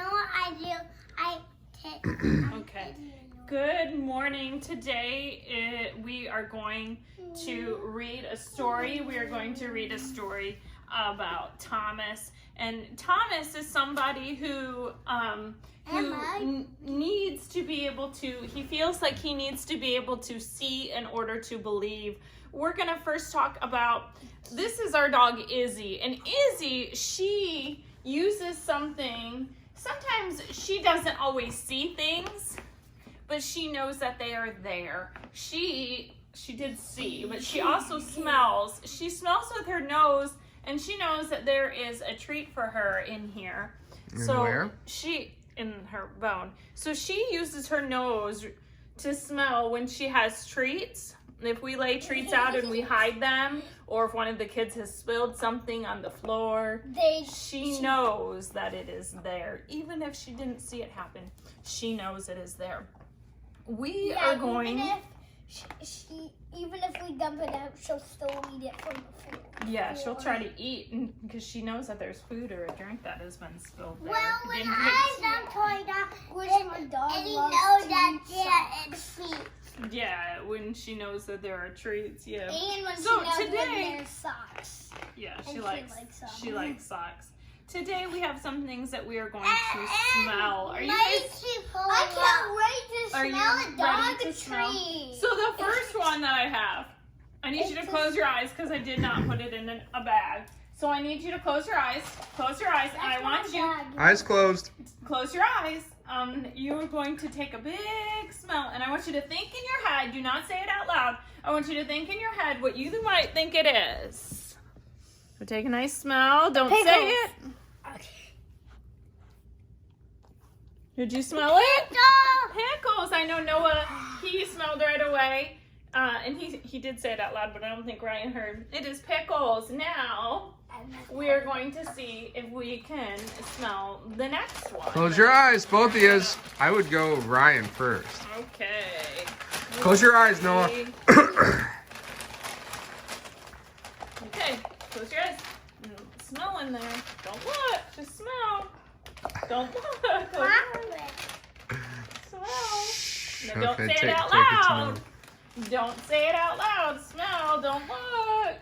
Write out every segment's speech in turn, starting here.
know what I do? Okay. Good morning. Today we are going to read a story. We are going to read a story about Thomas. And Thomas is somebody who needs to be able to, he feels like he needs to be able to see in order to believe. We're going to first talk about, this is our dog Izzy. And Izzy, she uses something, sometimes she doesn't always see things, but she knows that they are there. She did see, but she also smells. She smells with her nose, and she knows that there is a treat for her in here. Where? In her bone. So she uses her nose to smell when she has treats. If we lay treats out and we hide them, or if one of the kids has spilled something on the floor, she knows that it is there. Even if she didn't see it happen, she knows it is there. We are going... Even if we dump it out, she'll still eat it from the floor. Yeah, she'll try to eat because she knows that there's food or a drink that has been spilled there. Well, when I dumped it out, and he knows that there is treats. Yeah, when she knows that there are treats, yeah. And when so she knows today, when there's socks. Yeah, she likes socks. Today we have some things that we are going to smell. Are you guys? I can't wait to smell a dog tree. So the first one that I have, I need you to close your eyes because I did not put it in a bag. So I need you to close your eyes. Close your eyes, and I want you. Eyes closed. Close your eyes. You are going to take a big smell, and I want you to think in your head. Do not say it out loud. I want you to think in your head what you might think it is. So take a nice smell. Don't say it. Okay. Did you smell it? Pickles. I know Noah, he smelled right away. And he did say it out loud, but I don't think Ryan heard. It is pickles. Now, we are going to see if we can smell the next one. Close your eyes, both of you. I would go Ryan first. Okay. Close your eyes, Noah. Okay, close your eyes. Smell in there. Don't look. Just smell. Don't look. Smell. No, don't say it out loud. Don't say it out loud. Smell. Don't look.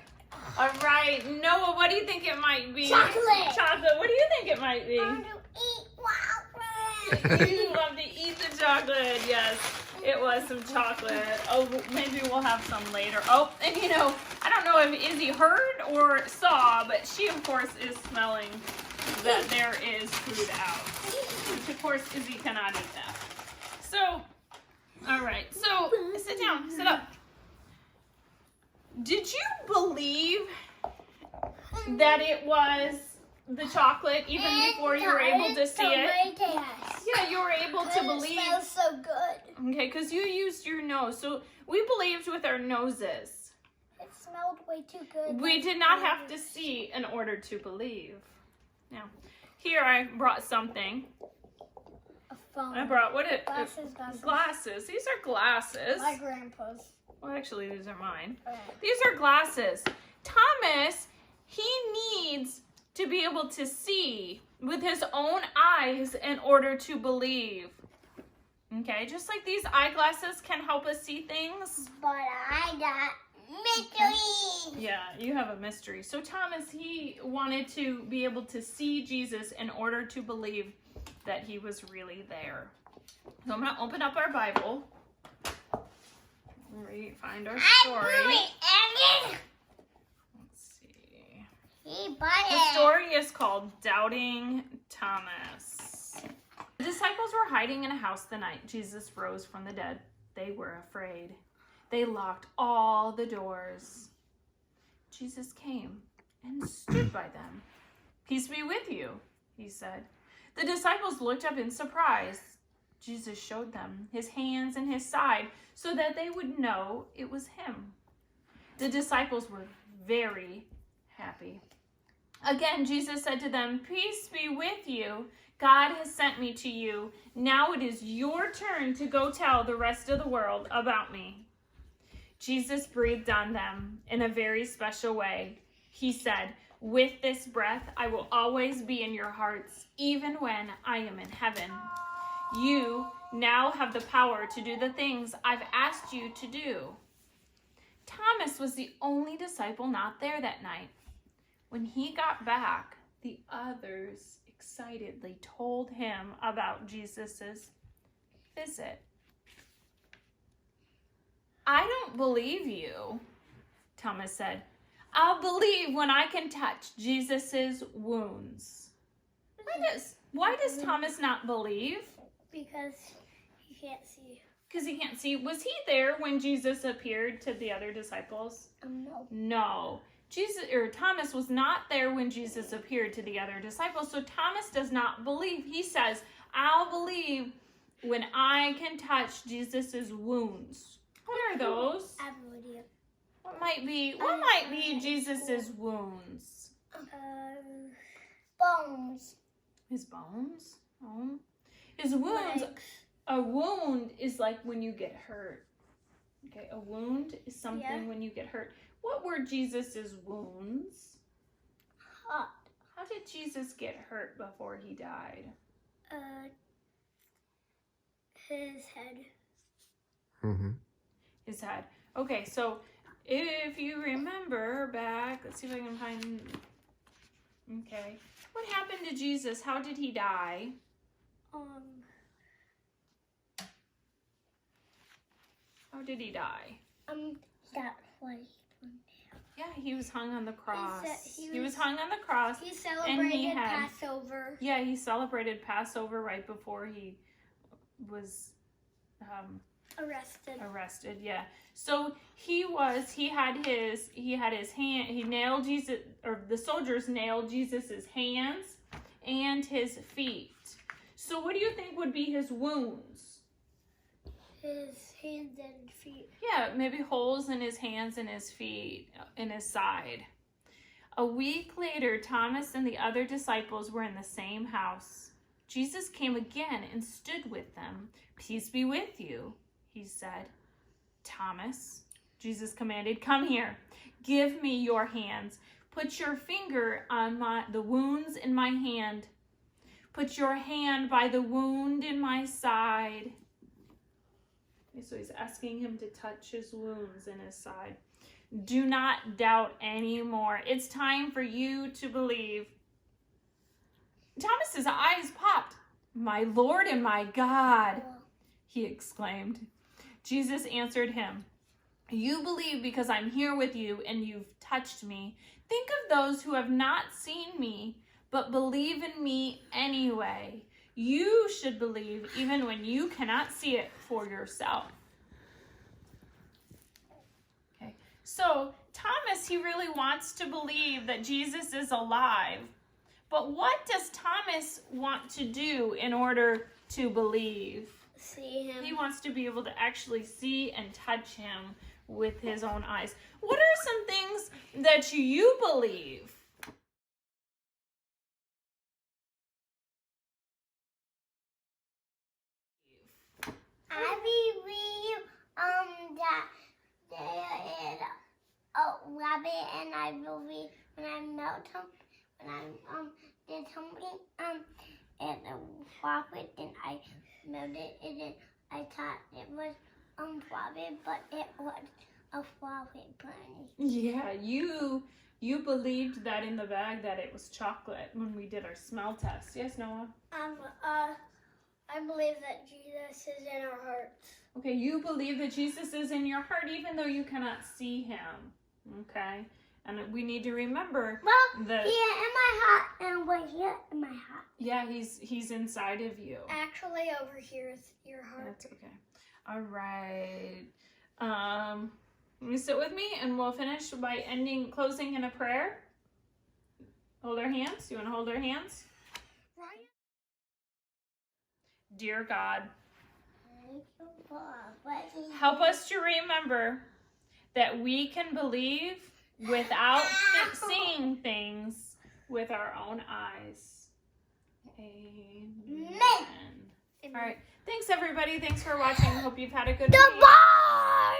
All right, Noah, what do you think it might be? Chocolate. Chocolate. What do you think it might be? I want to eat chocolate. You love to eat the chocolate. Yes, it was some chocolate. Oh, maybe we'll have some later. Oh, and you know, I don't know if Izzy heard or saw, but she, of course, is smelling that there is food out. Which, of course, Izzy cannot eat that. So, all right. So, sit down. Sit up. Did you believe that it was the chocolate even before you were able to see it? Yeah, you were able to believe. It smells so good. Okay, because you used your nose. So we believed with our noses. It smelled way too good. We did not have to see in order to believe. Now, here I brought something. A phone. I brought glasses. These are glasses. My grandpa's. Well, actually, these are mine. Okay. These are glasses. Thomas, he needs to be able to see with his own eyes in order to believe. Okay, just like these eyeglasses can help us see things. But I got mystery. Yeah, you have a mystery. So Thomas, he wanted to be able to see Jesus in order to believe that he was really there. So I'm going to open up our Bible. Find our story. Let's see. The story is called Doubting Thomas. The disciples were hiding in a house the night Jesus rose from the dead. They were afraid. They locked all the doors. Jesus came and stood by them. "Peace be with you," he said. The disciples looked up in surprise. Jesus showed them his hands and his side so that they would know it was him. The disciples were very happy. Again, Jesus said to them, "Peace be with you. God has sent me to you. Now it is your turn to go tell the rest of the world about me." Jesus breathed on them in a very special way. He said, With this breath, I will always be in your hearts, even when I am in heaven. You now have the power to do the things I've asked you to do. Thomas was the only disciple not there that night. When he got back, the others excitedly told him about Jesus' visit. I don't believe you, Thomas said. I'll believe when I can touch Jesus' wounds. Why does Thomas not believe? Because he can't see. Because he can't see. Was he there when Jesus appeared to the other disciples? No. No. Thomas was not there when Jesus appeared to the other disciples. So Thomas does not believe. He says, I'll believe when I can touch Jesus' wounds. What are those? I have no idea. What might be Jesus' wounds? Bones. His bones? Oh. His wounds. Legs. A wound is like when you get hurt. Okay, a wound is something when you get hurt. What were Jesus' wounds? Hot. How did Jesus get hurt before he died? His head. Mm-hmm. His head. Okay, so if you remember back, let's see if I can find. Okay, what happened to Jesus? How did he die? How did he die? That was. Yeah, he was hung on the cross. He was hung on the cross. He celebrated Passover. Yeah, he celebrated Passover right before he was arrested. Yeah. So he had his hand. He nailed Jesus, or the soldiers nailed Jesus's hands and his feet. So what do you think would be his wounds? His hands and feet. Yeah, maybe holes in his hands and his feet, in his side. A week later, Thomas and the other disciples were in the same house. Jesus came again and stood with them. Peace be with you, he said. Thomas, Jesus commanded, come here. Give me your hands. Put your finger on the wounds in my hand. Put your hand by the wound in my side. So he's asking him to touch his wounds in his side. Do not doubt anymore. It's time for you to believe. Thomas's eyes popped. My Lord and my God, he exclaimed. Jesus answered him, you believe because I'm here with you and you've touched me. Think of those who have not seen me, but believe in me anyway. You should believe even when you cannot see it for yourself. Okay, so Thomas, he really wants to believe that Jesus is alive. But what does Thomas want to do in order to believe? See him. He wants to be able to actually see and touch him with his own eyes. What are some things that you believe? I believe that there is a rabbit, and I believe when I melt him, when I did something and a rabbit, then I melted it, and then I thought it was rabbit, but it was a rabbit bunny. Yeah, you believed that in the bag that it was chocolate when we did our smell test. Yes, Noah? I believe that Jesus is in our hearts. Okay, you believe that Jesus is in your heart even though you cannot see him. Okay? And we need to remember that here in my heart and right here in my heart. Yeah, he's inside of you. Actually, over here is your heart. That's okay. All right. You sit with me and we'll finish by closing in a prayer. Hold our hands. You want to hold our hands? Right. Dear God, Thank you for letting help us to remember that we can believe without seeing things with our own eyes. Amen. All right. Thanks, everybody. Thanks for watching. Hope you've had a good week. Goodbye!